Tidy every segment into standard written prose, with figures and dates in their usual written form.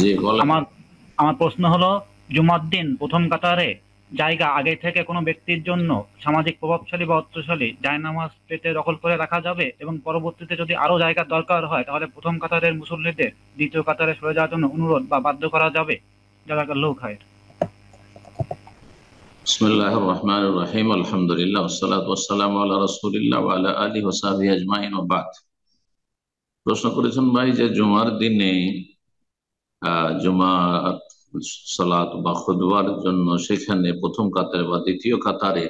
জি বলেন। আমার আমার প্রশ্ন হলো, জুমার দিন প্রথম কাতারে জায়গা আগে থেকে কোনো ব্যক্তির জন্য সামাজিক প্রভাবশালী বা অর্থশালী জায়নামাজ পেতে দখল করে রাখা যাবে, এবং পরবর্তীতে যদি আরো জায়গার দরকার হয় তাহলে প্রথম কাতারের মুসল্লিদের দ্বিতীয় কাতারে সরে যাওয়ার জন্য অনুরোধ বা বাধ্য করা যাবে? জাযাকাল্লাহু খায়র। বিসমিল্লাহির রহমানির রহিম, আলহামদুলিল্লাহ ওয়াসসালাতু ওয়াসসালামু আলা রাসূলিল্লাহ ওয়া আলা আলিহি ওয়া সাহবিহি আজমাইন ওয়া বাদ। প্রশ্ন করেছেন ভাই যে জুমার দিনে জুমার সালাত বা খুতবার জন্য সেখানে প্রথম কাতারে বা দ্বিতীয় কাতারে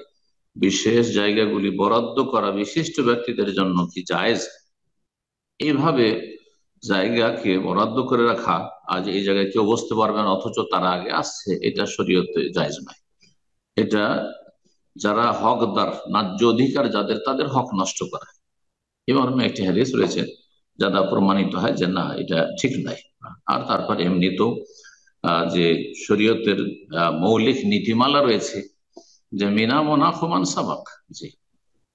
বিশেষ জায়গাগুলি বরাদ্দ করা বিশিষ্ট ব্যক্তিদের জন্য কি জায়েজ? এইভাবে জায়গাকে বরাদ্দ করে রাখা, আজ এই জায়গায় কেউ বসতে পারবেন অথচ তারা আগে আসছে, এটা শরীয়তে জায়েজ নয়। এটা যারা হকদার, ন্যায্য অধিকার যাদের, তাদের হক নষ্ট করা। এই মর্মে একটি হাদিস রয়েছে যারা প্রমাণিত হয় যে না, এটা ঠিক নাই। আর তারপর এমনিতেও যে শরীয়তের মৌলিক নীতিমালা রয়েছে যে মিনা মোনাফমান সাবাক, জি,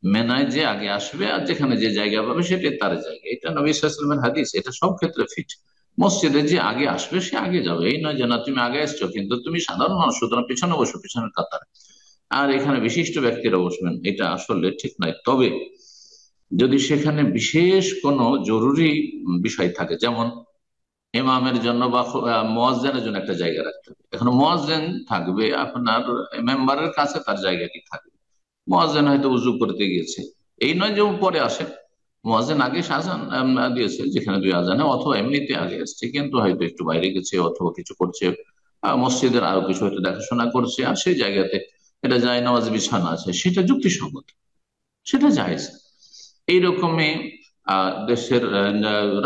মেনায় যে আগে আসবে আর যেখানে যে জায়গা পাবে সেটাই তার জায়গা। এটা নবী সাল্লাল্লাহু আলাইহি ওয়াসাল্লামের হাদিস, এটা সব ক্ষেত্রে ফিট। মসজিদে যে আগে আসবে সে আগে যাবে, এই নয় যে না তুমি আগে এসছো কিন্তু তুমি সাধারণ মানুষ সুতরাং পিছনে বসো, পিছনের কাতারে, আর এখানে বিশিষ্ট ব্যক্তিরা বসবেন, এটা আসলে ঠিক নয়। তবে যদি সেখানে বিশেষ কোনো জরুরি বিষয় থাকে, যেমন ইমামের জন্য বা মুয়াজ্জিনের জন্য একটা জায়গা রাখতে হবে। এখন মুয়াজ্জিন থাকবে আপনার মেম্বারের কাছে, তার জায়গাটি থাকবে। মুয়াজ্জিন হয়তো উজু করতে গিয়েছে, এই নয় যে ও পরে আসে। মুয়াজ্জিন আগে আজান দিয়েছে যেখানে দুই আজানে, অথবা এমনিতে আগে এসছে কিন্তু হয়তো একটু বাইরে গেছে অথবা কিছু করছে, মসজিদের আরো কিছু হয়তো দেখাশোনা করছে, আর সেই জায়গাতে এটা যায় নামাজ বিছানা আছে, সেটা যুক্তিসঙ্গত, সেটা জায়েজ। এইরকমই দেশের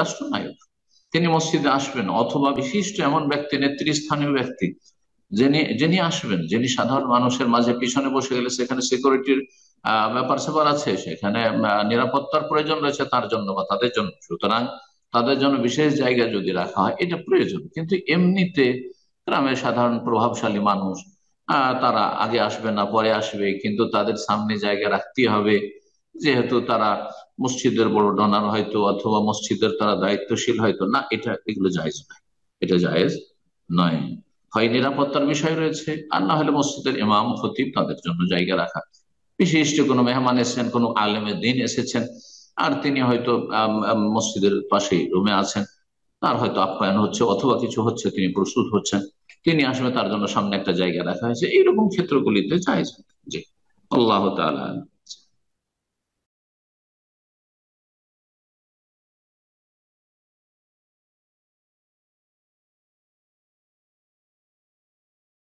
রাষ্ট্রনায়ক তিনি মসজিদে আসবেন, অথবা বিশিষ্ট এমন ব্যক্তি, নেতৃস্থানীয় ব্যক্তি যিনি যিনি আসবেন, যিনি সাধারণ মানুষের মাঝে পিছনে বসে গেলে সেখানে সিকিউরিটির ব্যাপার স্যাপার আছে, সেখানে নিরাপত্তার প্রয়োজন রয়েছে তার জন্য বা তাদের জন্য, সুতরাং তাদের জন্য বিশেষ জায়গা যদি রাখা হয় এটা প্রয়োজন। কিন্তু এমনিতে গ্রামের সাধারণ প্রভাবশালী মানুষ, তারা আগে আসবে না পরে আসবে, কিন্তু তাদের সামনে জায়গা রাখতে হবে যেহেতু তারা মসজিদের বড় ডোনার হয়তো, অথবা মসজিদের তারা দায়িত্বশীল হয়তো, না, এটা এগুলো জায়েজ নয়, এটা জায়েজ নয়। হয় নিরাপত্তার বিষয় রয়েছে, আর না হলে মসজিদের ইমাম খতিব তাদের জন্য জায়গা রাখা। বিশিষ্ট কোনো মেহমান এসেছেন, কোনো আলেমের দিন এসেছেন, আর তিনি হয়তো মসজিদের পাশেই রুমে আছেন, তার হয়তো আপ্যায়ন হচ্ছে অথবা কিছু হচ্ছে, তিনি প্রস্তুত হচ্ছেন, তিনি আসলে তার জন্য সামনে একটা জায়গা রাখা হয়েছে, এইরকম ক্ষেত্রগুলিতে জায়েজ। জি, আল্লাহ তাআলা